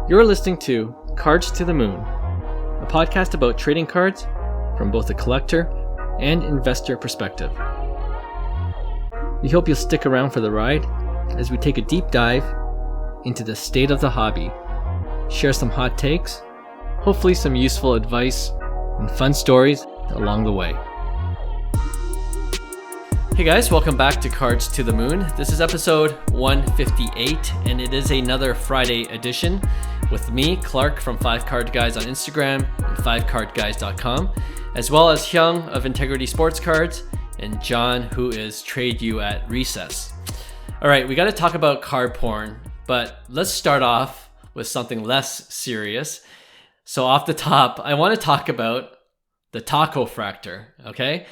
You're listening to Cards to the Moon, a podcast about trading cards from both a collector and investor perspective. We hope you'll stick around for the ride as we take a deep dive into the state of the hobby, share some hot takes, hopefully some useful advice, and fun stories along the way. Hey guys, welcome back to Cards to the Moon. This is episode 158, and it is another Friday edition with me, Clark from 5 Card Guys on Instagram and 5cardguys.com, as well as Hyung of Integrity Sports Cards and John, who is Trade You at Recess. All right, we got to talk about Cardporn, but let's start off with something less serious. So off the top, I want to talk about the tacofractor, okay?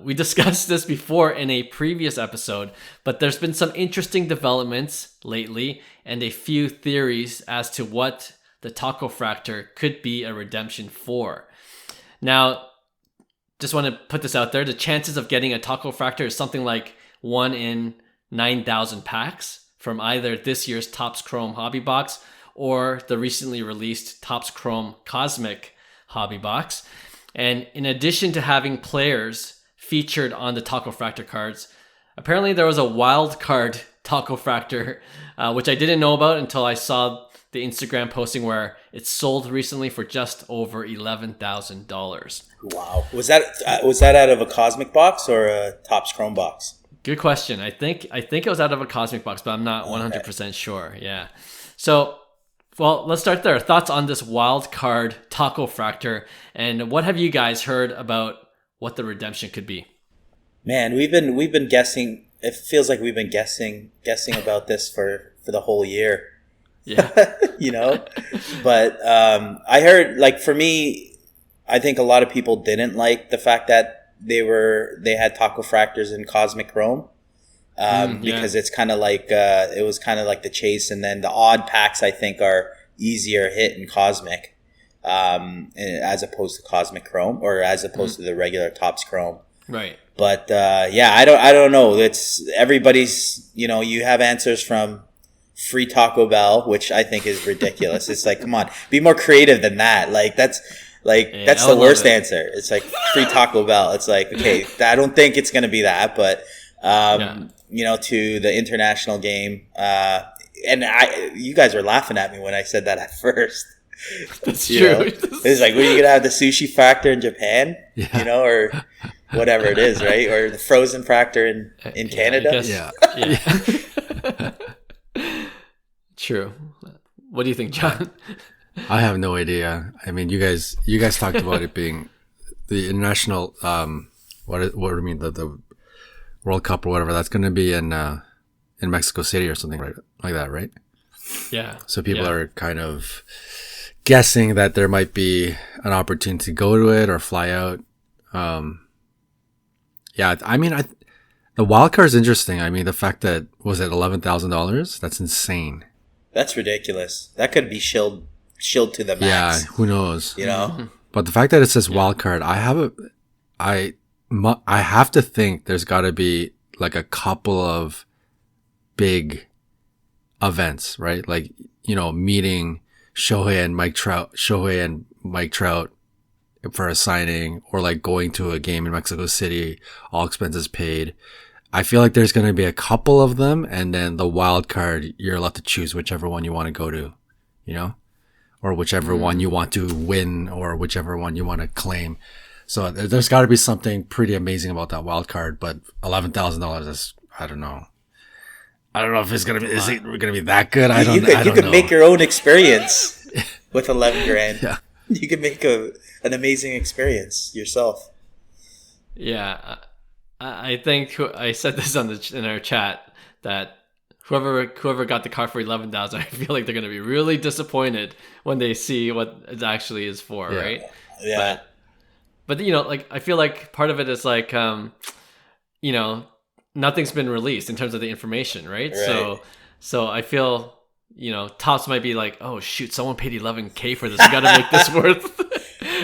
We discussed this before in a previous episode, but there's been some interesting developments lately and a few theories as to what the tacofractor could be a redemption for. Now, just want to put this out there. The chances of getting a tacofractor is something like 1 in 9,000 packs from either this year's Topps Chrome Hobby Box or the recently released Topps Chrome Cosmic Hobby Box. And in addition to having players featured on the tacofractor cards, apparently there was a wild card tacofractor, which I didn't know about until I saw the Instagram posting where it sold recently for just over $11,000. Wow. Was that out of a Cosmic box or a Topps Chrome box? Good question. I think it was out of a Cosmic box, but I'm not 100% sure. Yeah. So, well, let's start there. Thoughts on this wild card tacofractor, and what have you guys heard about what the redemption could be? Man, we've been guessing. It feels like we've been guessing about this for the whole year. Yeah. You know? But I heard, like, for me, I think a lot of people didn't like the fact that they had tacofractors in Cosmic Chrome. Because it's kind of like it was kind of like the chase, and then the odd packs I think are easier hit in Cosmic, as opposed to Cosmic Chrome or as opposed to the regular Topps Chrome. Right. But I don't know. It's everybody's. You know, you have answers from free Taco Bell, which I think is ridiculous. It's like, come on, be more creative than that. Like that's the worst answer. It's like free Taco Bell. It's like, okay, I don't think it's gonna be that, but. You know, to the international game. And you guys were laughing at me when I said that at first. That's true. It's like, what, are you going to have the sushi fractor in Japan? Yeah. You know, or whatever it is, right? Or the frozen fractor in Canada? Yeah. True. What do you think, John? I have no idea. I mean, you guys talked about it being the international, what do you mean, the World Cup or whatever, that's going to be in Mexico City or something like that, right? Yeah. So people are kind of guessing that there might be an opportunity to go to it or fly out. I mean, the wild card is interesting. I mean, the fact that, was it $11,000? That's insane. That's ridiculous. That could be shilled to the max. Yeah, who knows? You know? But the fact that it says wild card, I have to think there's got to be like a couple of big events, right? Like, you know, meeting Shohei and Mike Trout for a signing, or like going to a game in Mexico City, all expenses paid. I feel like there's going to be a couple of them, and then the wild card, you're allowed to choose whichever one you want to go to, you know, or whichever one you want to win, or whichever one you want to claim. So there's got to be something pretty amazing about that wild card, but $11,000 is, I don't know. I don't know if it's gonna be. Is it gonna be that good? I don't know. You could make your own experience with $11,000. Yeah, you could make an amazing experience yourself. Yeah, I think I said this in our chat that whoever got the card for $11,000, I feel like they're gonna be really disappointed when they see what it actually is for, right? Yeah. But you know, like, I feel like part of it is like, you know, nothing's been released in terms of the information, right? So I feel, you know, Topps might be like, oh shoot, someone paid $11,000 for this. We got to make this worth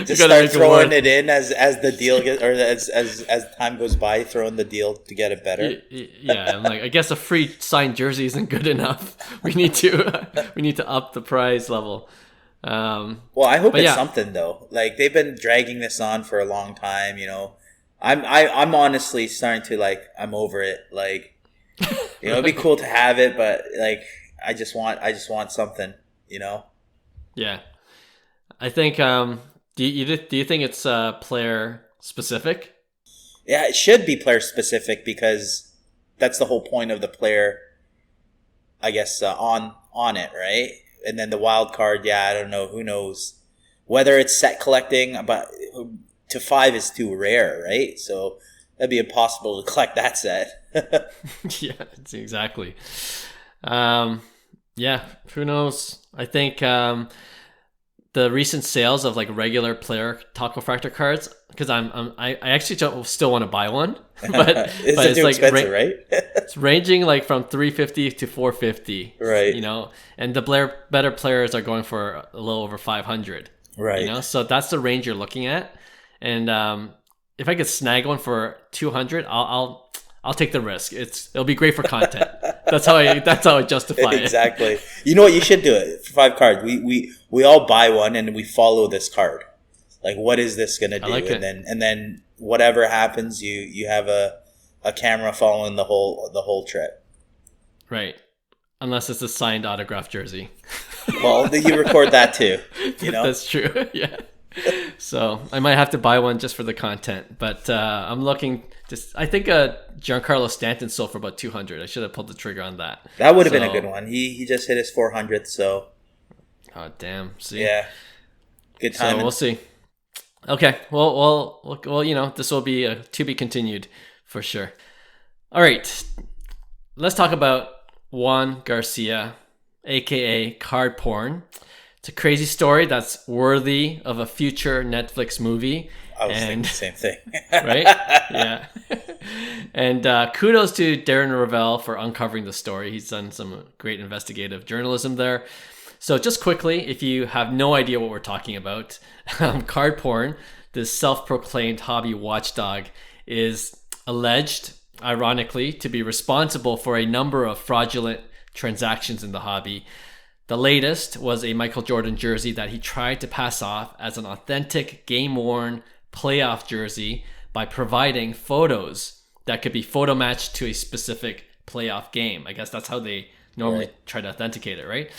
Just start throwing it in as the deal gets, or as time goes by, throwing the deal to get it better. Yeah, I'm like, I guess a free signed jersey isn't good enough. We need to up the prize level. Well, I hope it's something though. Like, they've been dragging this on for a long time. I'm honestly starting to, like, I'm over it. Like, it'd be cool to have it, but like, I just want something. Yeah, I think. Do you think it's player specific? Yeah, it should be player specific because that's the whole point of the player, I guess, on it, right? And then the wild card, I don't know. Who knows whether it's set collecting, but to 5 is too rare, right? So that'd be impossible to collect that set. Yeah, exactly. Yeah, who knows? I think the recent sales of like regular player tacofractor cards, because I actually still want to buy one, but it's too like expensive, right? It's ranging like from $350 to $450, right? And the better players are going for a little over $500, right? So that's the range you're looking at, and if I could snag one for $200, I'll take the risk. It'll be great for content. That's how I justify it. Exactly. You know what? You should do it for 5 cards. We all buy one and we follow this card. Like, what is this gonna do? And then whatever happens, you have a camera following the whole trip. Right. Unless it's a signed autograph jersey. Well, you record that too. That's true. Yeah. So I might have to buy one just for the content, but I'm looking. I think Giancarlo Stanton sold for about $200. I should have pulled the trigger on that. That would have been a good one. He just hit his 400th. So. Oh damn! See. Yeah. Good time. So we'll see. Okay. Well. This will be to be continued for sure. All right. Let's talk about Juan Garcia, aka Cardporn. It's a crazy story that's worthy of a future Netflix movie. I was thinking the same thing. Right? Yeah. And kudos to Darren Ravel for uncovering the story. He's done some great investigative journalism there. So just quickly, if you have no idea what we're talking about, Cardporn, this self-proclaimed hobby watchdog, is alleged, ironically, to be responsible for a number of fraudulent transactions in the hobby. The latest was a Michael Jordan jersey that he tried to pass off as an authentic, game-worn playoff jersey by providing photos that could be photo matched to a specific playoff game. I guess that's how they normally try to authenticate it, right?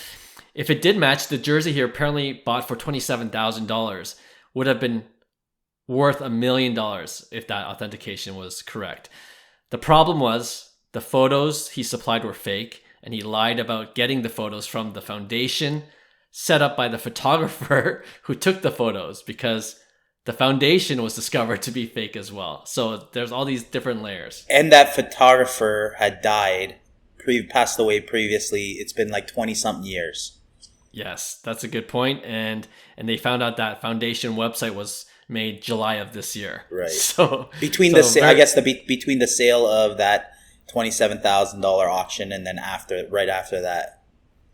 If it did match, the jersey here apparently bought for $27,000 would have been worth $1 million if that authentication was correct. The problem was the photos he supplied were fake, and he lied about getting the photos from the foundation set up by the photographer who took the photos, because the foundation was discovered to be fake as well. So there's all these different layers. And that photographer had died, passed away previously. It's been like 20-something years. Yes, that's a good point. And they found out that foundation website was made July of this year. Right. So between the sale of that $27,000 auction and then right after that.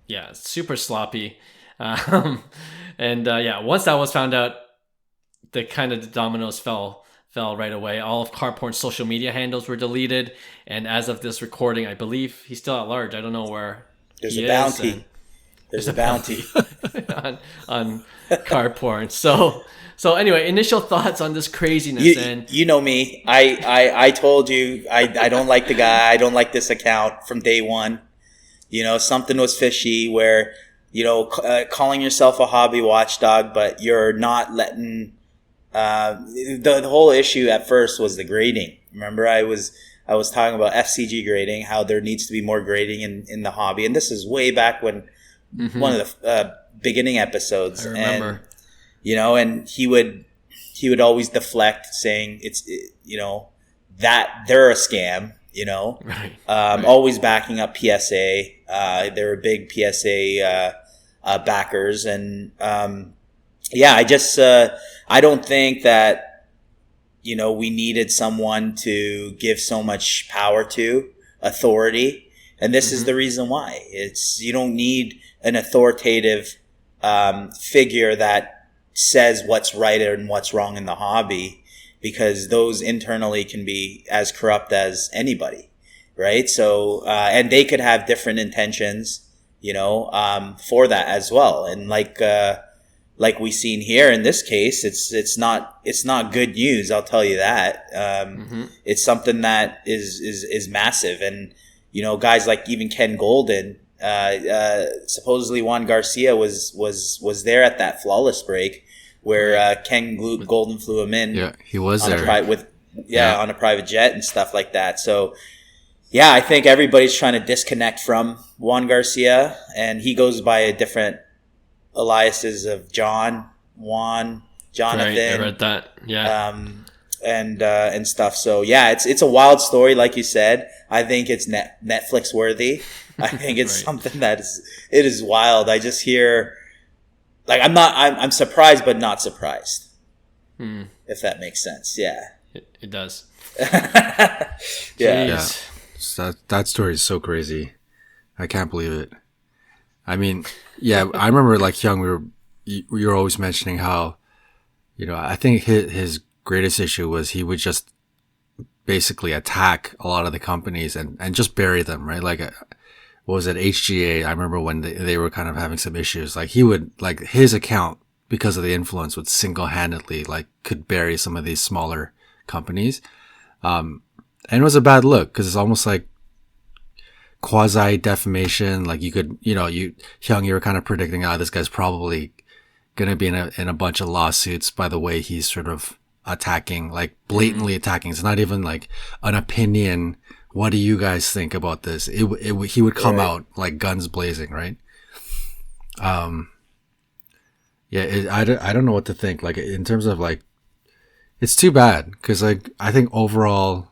Yeah, super sloppy. Once that was found out, the dominoes fell right away. All of Cardporn's social media handles were deleted, and as of this recording, I believe he's still at large. I don't know where there's a bounty. There's a bounty on Cardporn. So anyway, initial thoughts on this craziness. You know me. I told you I don't like the guy. I don't like this account from day one. Something was fishy where, calling yourself a hobby watchdog, but you're not letting, the whole issue at first was the grading. Remember, I was talking about FCG grading, how there needs to be more grading in the hobby. And this is way back when, one of the beginning episodes. I remember. And he would always deflect, saying that they're a scam, Right. Always backing up PSA. They were big PSA backers. And I don't think that, we needed someone to give so much power to, authority. And this is the reason why. You don't need an authoritative figure that says what's right and what's wrong in the hobby, because those internally can be as corrupt as anybody, right? So, and they could have different intentions, for that as well. And like we seen here in this case, it's not good news. I'll tell you that. It's something that is massive. And, guys like even Ken Golden, supposedly Juan Garcia was there at that flawless break where Ken Golden flew him in. Yeah, he was there on a private jet and stuff like that. So yeah, I think everybody's trying to disconnect from Juan Garcia, and he goes by a different aliases of John, Juan, Jonathan. Right, I read that. Yeah. And stuff. So yeah, it's a wild story, like you said. I think it's Netflix worthy. I think it's something that is wild. I just hear, like, I'm surprised but not surprised. If that makes sense. Yeah. It does. Yeah. Yeah. So that story is so crazy. I can't believe it. I mean, yeah, I remember, like, Hyung, you were always mentioning how, I think his greatest issue was he would just basically attack a lot of the companies and just bury them, right? Like, what was it, HGA? I remember when they were kind of having some issues. Like, he would, like, his account, because of the influence, would single-handedly, like, could bury some of these smaller companies. And it was a bad look, because it's almost like quasi defamation. Like, you could, Hyung, you were kind of predicting, this guy's probably going to be in a bunch of lawsuits by the way he's sort of attacking, like blatantly attacking. It's not even like an opinion. What do you guys think about this? He would come out like guns blazing, right? Yeah, I don't know what to think. Like, in terms of, like, it's too bad, because, like, I think overall,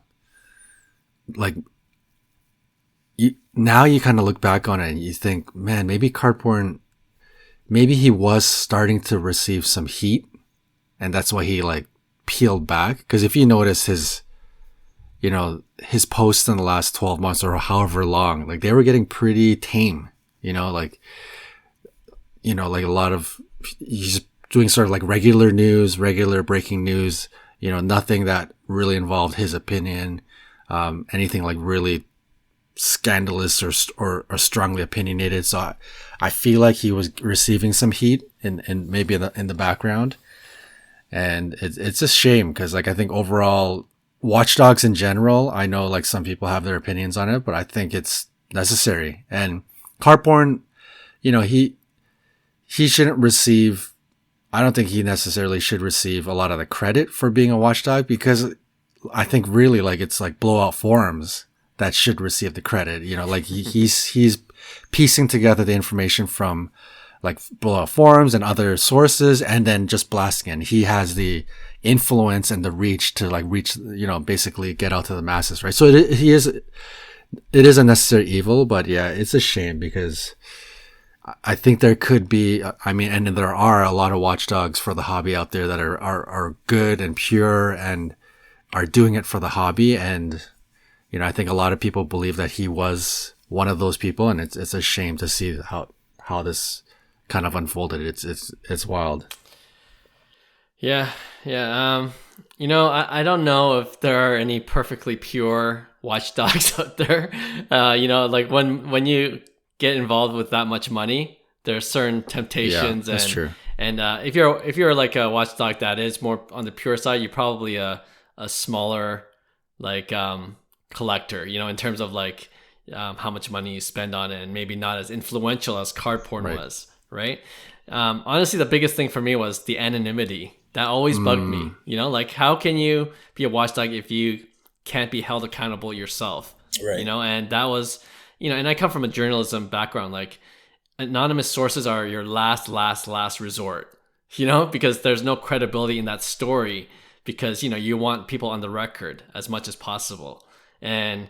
like, now you kind of look back on it and you think, man, maybe Cardporn, maybe he was starting to receive some heat, and that's why he, like, peeled back. Because if you notice his posts in the last 12 months or however long, like, they were getting pretty tame, like a lot of, he's doing sort of like regular news, regular breaking news, nothing that really involved his opinion, anything like really scandalous or strongly opinionated. So I feel like he was receiving some heat and maybe in the background. And it's a shame, because, like, I think overall, watchdogs in general, I know, like, some people have their opinions on it, but I think it's necessary. And Cardporn, he shouldn't receive, I don't think he necessarily should receive a lot of the credit for being a watchdog, because I think really, like, it's like Blowout Forums that should receive the credit. Like, he's piecing together the information from, like, Blowout Forums and other sources, and then just blasting it. He has the influence and the reach to, like, basically get out to the masses, right? So it is a necessary evil, but yeah, it's a shame, because I think there could be, and there are a lot of watchdogs for the hobby out there that are good and pure and are doing it for the hobby. And, I think a lot of people believe that he was one of those people, and it's a shame to see how this kind of unfolded. It's wild. Yeah. I don't know if there are any perfectly pure watchdogs out there. Like, when you get involved with that much money, there's certain temptations. Yeah, that's true. And if you're like a watchdog that is more on the pure side, you're probably a smaller, like, collector, in terms of, like, how much money you spend on it, and maybe not as influential as Cardporn was, right? Honestly, the biggest thing for me was the anonymity. That always bugged me. Like, how can you be a watchdog if you can't be held accountable yourself? Right. And that was, and I come from a journalism background. Like, anonymous sources are your last resort, because there's no credibility in that story, because, you want people on the record as much as possible. And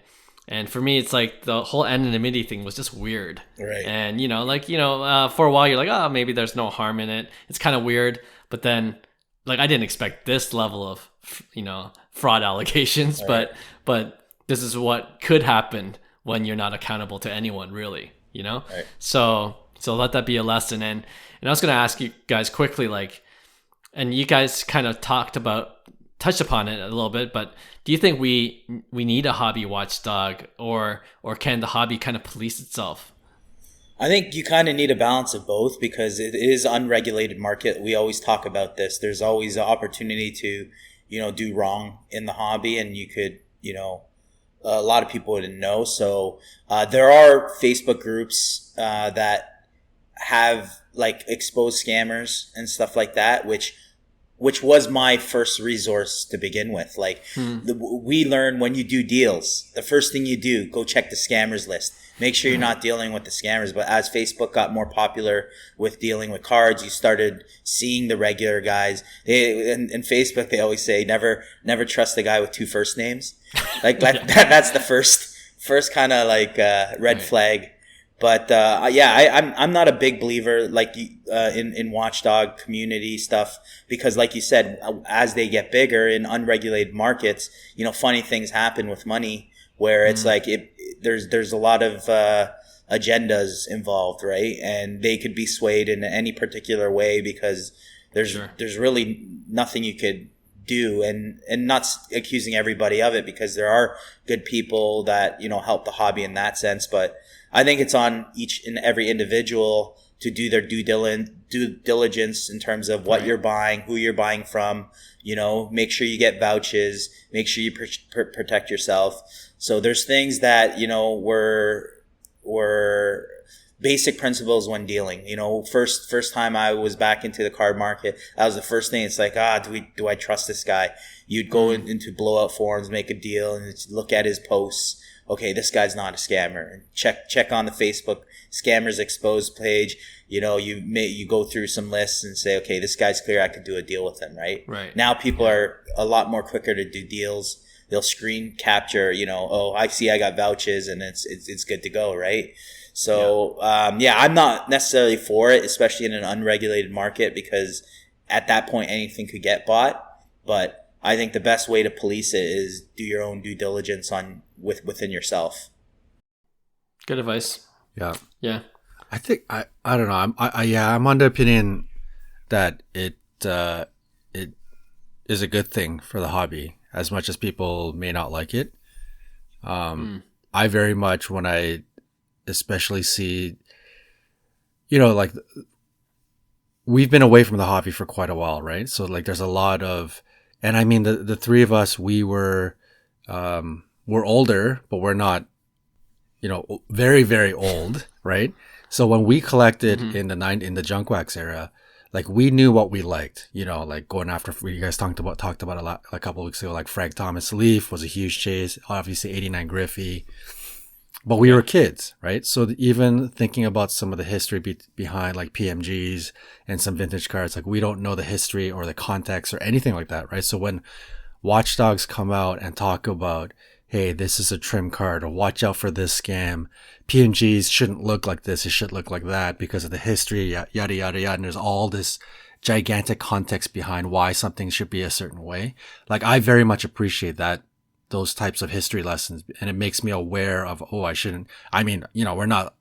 for me, it's like the whole anonymity thing was just weird. Right. And, for a while you're like, oh, maybe there's no harm in it. It's kind of weird. But then, like, I didn't expect this level of, fraud allegations, right. but this is what could happen when you're not accountable to anyone, really, Right. So let that be a lesson. And I was going to ask you guys quickly, like, And you guys kind of touched upon it a little bit, but do you think we need a hobby watchdog, or can the hobby kind of police itself? I think you kind of need a balance of both, because it is unregulated market. We always talk about this. There's always an opportunity to, do wrong in the hobby, and you could, a lot of people wouldn't know. So there are Facebook groups that have like exposed scammers and stuff like that, which was my first resource to begin with. Like we learn when you do deals, the first thing you do, go check the scammers list. Make sure you're not dealing with the scammers. But as Facebook got more popular with dealing with cards, you started seeing the regular guys. In Facebook, they always say never trust a guy with two first names. Like that's the first kind of like red flag. But I'm not a big believer like in watchdog community stuff, because like you said, as they get bigger in unregulated markets, funny things happen with money where it's like there's a lot of agendas involved, right? And they could be swayed in any particular way because there's really nothing you could do, and not accusing everybody of it, because there are good people that help the hobby in that sense. But I think it's on each and every individual to do their due diligence in terms of what you're buying, who you're buying from. Make sure you get vouchers, make sure you protect yourself. So there's things that were basic principles when dealing. First time I was back into the card market, that was the first thing. It's like, do I trust this guy? You'd go into blowout forums, make a deal, and look at his posts. Okay, this guy's not a scammer. And check on the Facebook scammers exposed page. You go through some lists and say, okay, this guy's clear. I could do a deal with him, right? Right. Now people are a lot more quicker to do deals. They'll screen capture, I see I got vouchers and it's good to go, right? So, I'm not necessarily for it, especially in an unregulated market, because at that point anything could get bought. But I think the best way to police it is do your own due diligence within yourself. Good advice. Yeah. Yeah. I think I don't know. I'm on the opinion that it is a good thing for the hobby, as much as people may not like it. I very much, when I especially see, like we've been away from the hobby for quite a while, right? So like there's a lot of, and I mean the three of us, we're older, but we're not, very, very old, right? So when we collected in the junk wax era, like we knew what we liked, like going after, you guys talked about a couple of weeks ago, like Frank Thomas Leaf was a huge chase, obviously 89 Griffey, but we were kids, right? So even thinking about some of the history behind like PMGs and some vintage cards, like we don't know the history or the context or anything like that, right? So when watchdogs come out and talk about, hey, this is a trim card, or watch out for this scam, PMGs shouldn't look like this, it should look like that because of the history, yada, yada, yada. And there's all this gigantic context behind why something should be a certain way. Like I very much appreciate those types of history lessons, and it makes me aware of, we're not,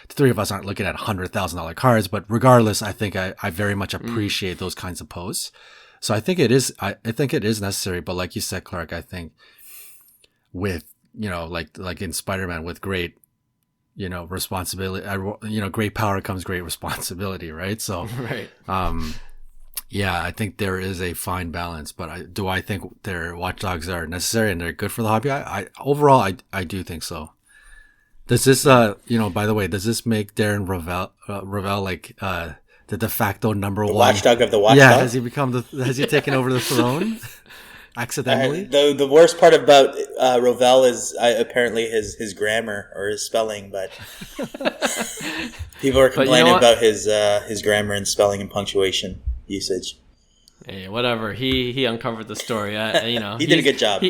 the three of us aren't looking at $100,000 cards, but regardless, I think I very much appreciate those kinds of posts. So I think it is necessary. But like you said, Clark, I think with, like in Spider-Man, with great, responsibility, great power comes great responsibility, right? So, right. I think there is a fine balance, but I think their watchdogs are necessary and they're good for the hobby? Overall, I do think so. Does this, by the way, does this make Darren Ravel like, the de facto number one watchdog of the watchdog? Yeah, has he taken over the throne accidentally? The worst part about Ravel is apparently his grammar or his spelling, but people are complaining about his grammar and spelling and punctuation usage. Hey, whatever. He uncovered the story. He did a good job.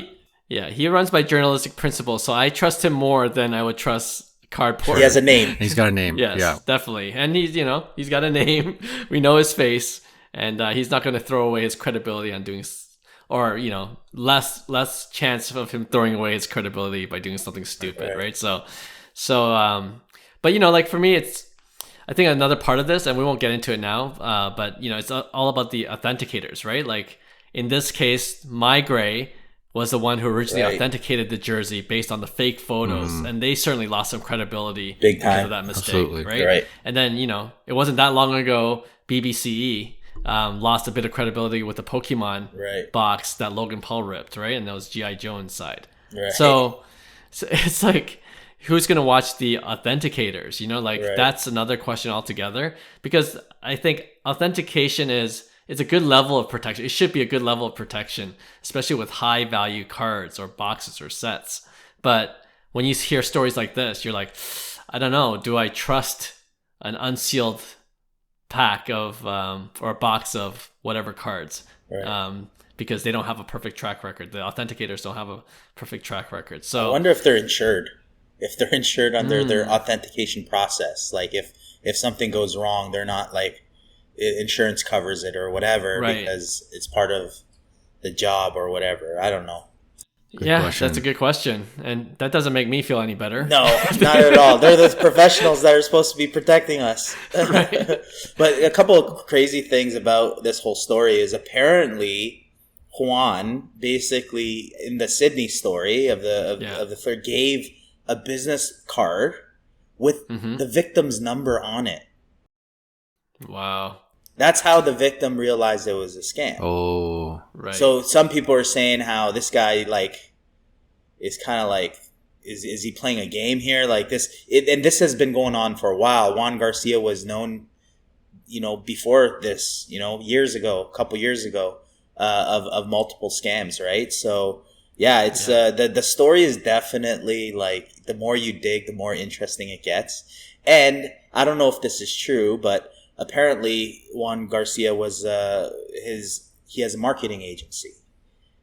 He runs by journalistic principles, so I trust him more than I would trust Cardporn. He has a name. He's got a name. Yes, yeah, definitely. And he's got a name. We know his face, and he's not going to throw away his credibility on doing, or less chance of him throwing away his credibility by doing something stupid, right? So, but like for me, I think another part of this, and we won't get into it now, but it's all about the authenticators, right? Like in this case, My Gray was the one who originally authenticated the jersey based on the fake photos, and they certainly lost some credibility because of that mistake, Absolutely. right? And then it wasn't that long ago, BBCE lost a bit of credibility with the Pokemon box that Logan Paul ripped, right? And that was G.I. Joe inside. Right. So it's like, who's going to watch the authenticators? That's another question altogether, because I think authentication it's a good level of protection. It should be a good level of protection, especially with high value cards or boxes or sets. But when you hear stories like this, you're like, I don't know, do I trust an unsealed pack of or a box of whatever cards? Because they don't have a perfect track record. The authenticators don't have a perfect track record. So I wonder if they're insured. If they're insured under their authentication process, like if something goes wrong, they're not like insurance covers it or whatever because it's part of the job or whatever. I don't know. Good question. That's a good question, and that doesn't make me feel any better. No, not at all. They're the professionals that are supposed to be protecting us. But a couple of crazy things about this whole story is apparently Juan, basically in the Sydney story of the third, gave a business card with the victim's number on it. Wow. That's how the victim realized it was a scam. Oh, right. So some people are saying how this guy is kind of like, is he playing a game here? Like this, and this has been going on for a while. Juan Garcia was known, before this, years ago, a couple years ago, of multiple scams, right? So yeah, it's the story is definitely like, the more you dig, the more interesting it gets. And I don't know if this is true, but apparently Juan Garcia was he has a marketing agency.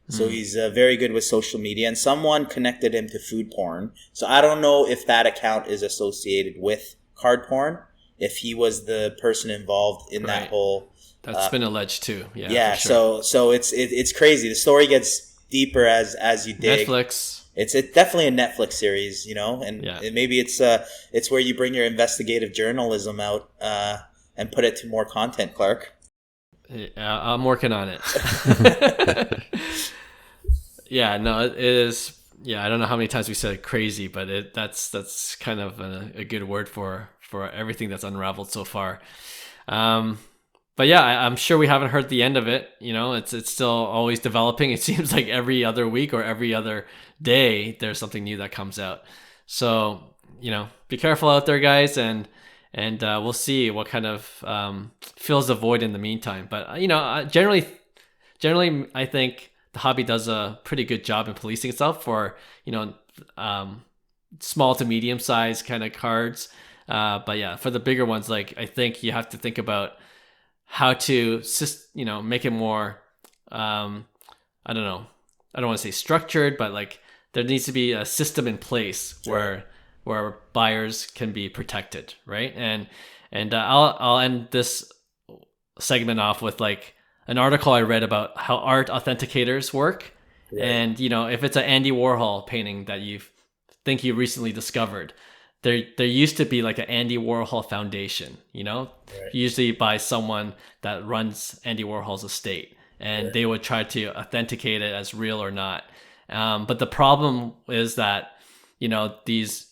So he's very good with social media, and someone connected him to food porn. So I don't know if that account is associated with Cardporn, if he was the person involved in that whole. That's been alleged too. Yeah. Yeah. Sure. So it's crazy. The story gets deeper as you dig. Netflix. It's definitely a Netflix series, and maybe it's where you bring your investigative journalism out and put it to more content, Clark. I'm working on it. Yeah, no, it is. Yeah, I don't know how many times we said crazy, but that's kind of a good word for everything that's unraveled so far. But yeah, I'm sure we haven't heard the end of it. It's still always developing. It seems like every other week or every other day there's something new that comes out. So be careful out there, guys, and we'll see what kind of fills the void in the meantime. But generally, I think the hobby does a pretty good job in policing itself for small to medium sized kind of cards. But yeah, for the bigger ones, like I think you have to think about how to make it more. I don't know. I don't want to say structured, but like there needs to be a system in place where buyers can be protected, right? And I'll end this segment off with like an article I read about how art authenticators work. Right. And if it's an Andy Warhol painting that you think you recently discovered, there used to be like an Andy Warhol Foundation, usually by someone that runs Andy Warhol's estate, and they would try to authenticate it as real or not. But the problem is that these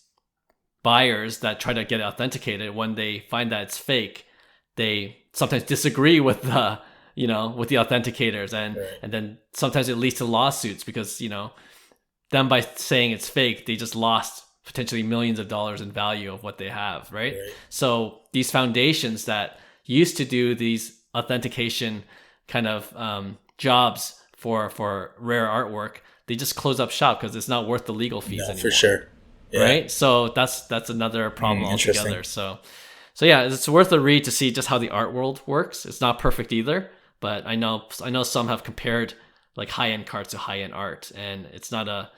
buyers that try to get it authenticated, when they find that it's fake, they sometimes disagree with the with the authenticators, and then sometimes it leads to lawsuits because them by saying it's fake, they just lost potentially millions of dollars in value of what they have, right? So these foundations that used to do these authentication kind of jobs for rare artwork, they just close up shop because it's not worth the legal fees anymore. For sure. Yeah. Right? So that's another problem altogether. So yeah, it's worth a read to see just how the art world works. It's not perfect either, but I know some have compared like high-end cards to high-end art, and it's not a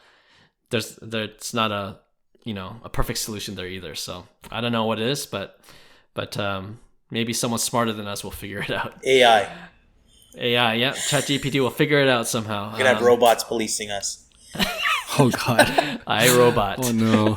a perfect solution there either. So I don't know what it is, but maybe someone smarter than us will figure it out. AI, yeah. ChatGPT will figure it out somehow. We're gonna have robots policing us. Oh God. iRobot. Oh no.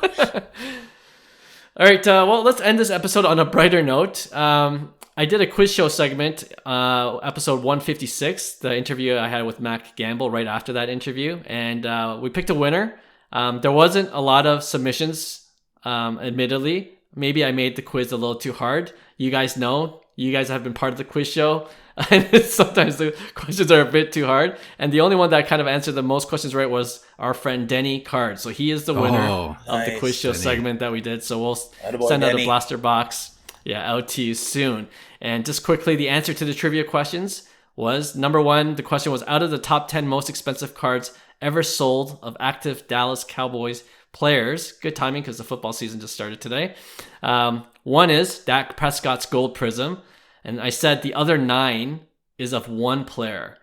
All right, well, let's end this episode on a brighter note. I did a quiz show segment, episode 156, the interview I had with Mac Gamble right after that interview, and we picked a winner. There wasn't a lot of submissions, admittedly. Maybe I made the quiz a little too hard. You guys know, you guys have been part of the quiz show. And sometimes the questions are a bit too hard. And the only one that kind of answered the most questions right was our friend Denny Card. So he is the winner of the quiz show segment that we did. So we'll send out a blaster box out to you soon. And just quickly, the answer to the trivia questions was number one. The question was, out of the top 10 most expensive cards ever sold of active Dallas Cowboys players, good timing because the football season just started today. One is Dak Prescott's Gold Prism. And I said the other 9 is of one player.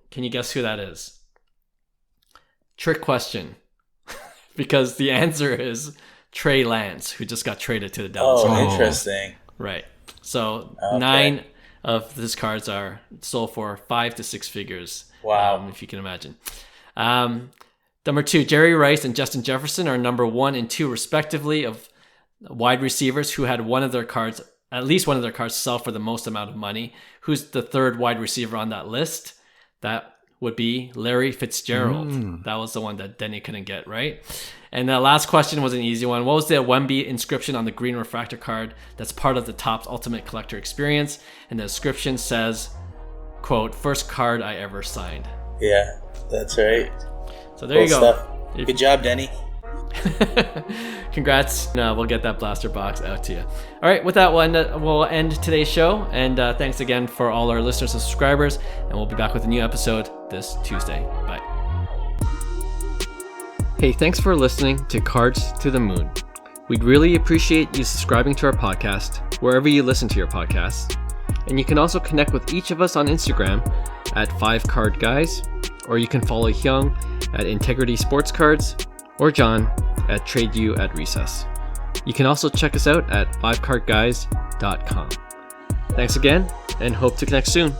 Can you guess who that is? Trick question. Because the answer is Trey Lance, who just got traded to the Dallas Cowboys. Oh, interesting. Right. So 9 of these cards are sold for 5 to 6 figures. Wow. If you can imagine. Number 2, Jerry Rice and Justin Jefferson are number 1 and 2 respectively of wide receivers who had at least one of their cards sell for the most amount of money. Who's the third wide receiver on that list? That would be Larry Fitzgerald. That was the one that Denny couldn't get, right? And the last question was an easy one. What was the Wemby inscription on the green refractor card that's part of the Topps Ultimate Collector Experience? And the inscription says, quote, "First card I ever signed." Yeah, that's right. So there you go. Good job, Denny. Congrats. We'll get that blaster box out to you. All right, with that one, we'll end today's show. And thanks again for all our listeners and subscribers. And we'll be back with a new episode this Tuesday. Bye. Hey, thanks for listening to Cards to the Moon. We'd really appreciate you subscribing to our podcast wherever you listen to your podcasts. And you can also connect with each of us on Instagram at 5cardguys, or you can follow Hyung at Integrity Sports Cards, or John at TradeU at Recess. You can also check us out at 5cardguys.com. Thanks again, and hope to connect soon.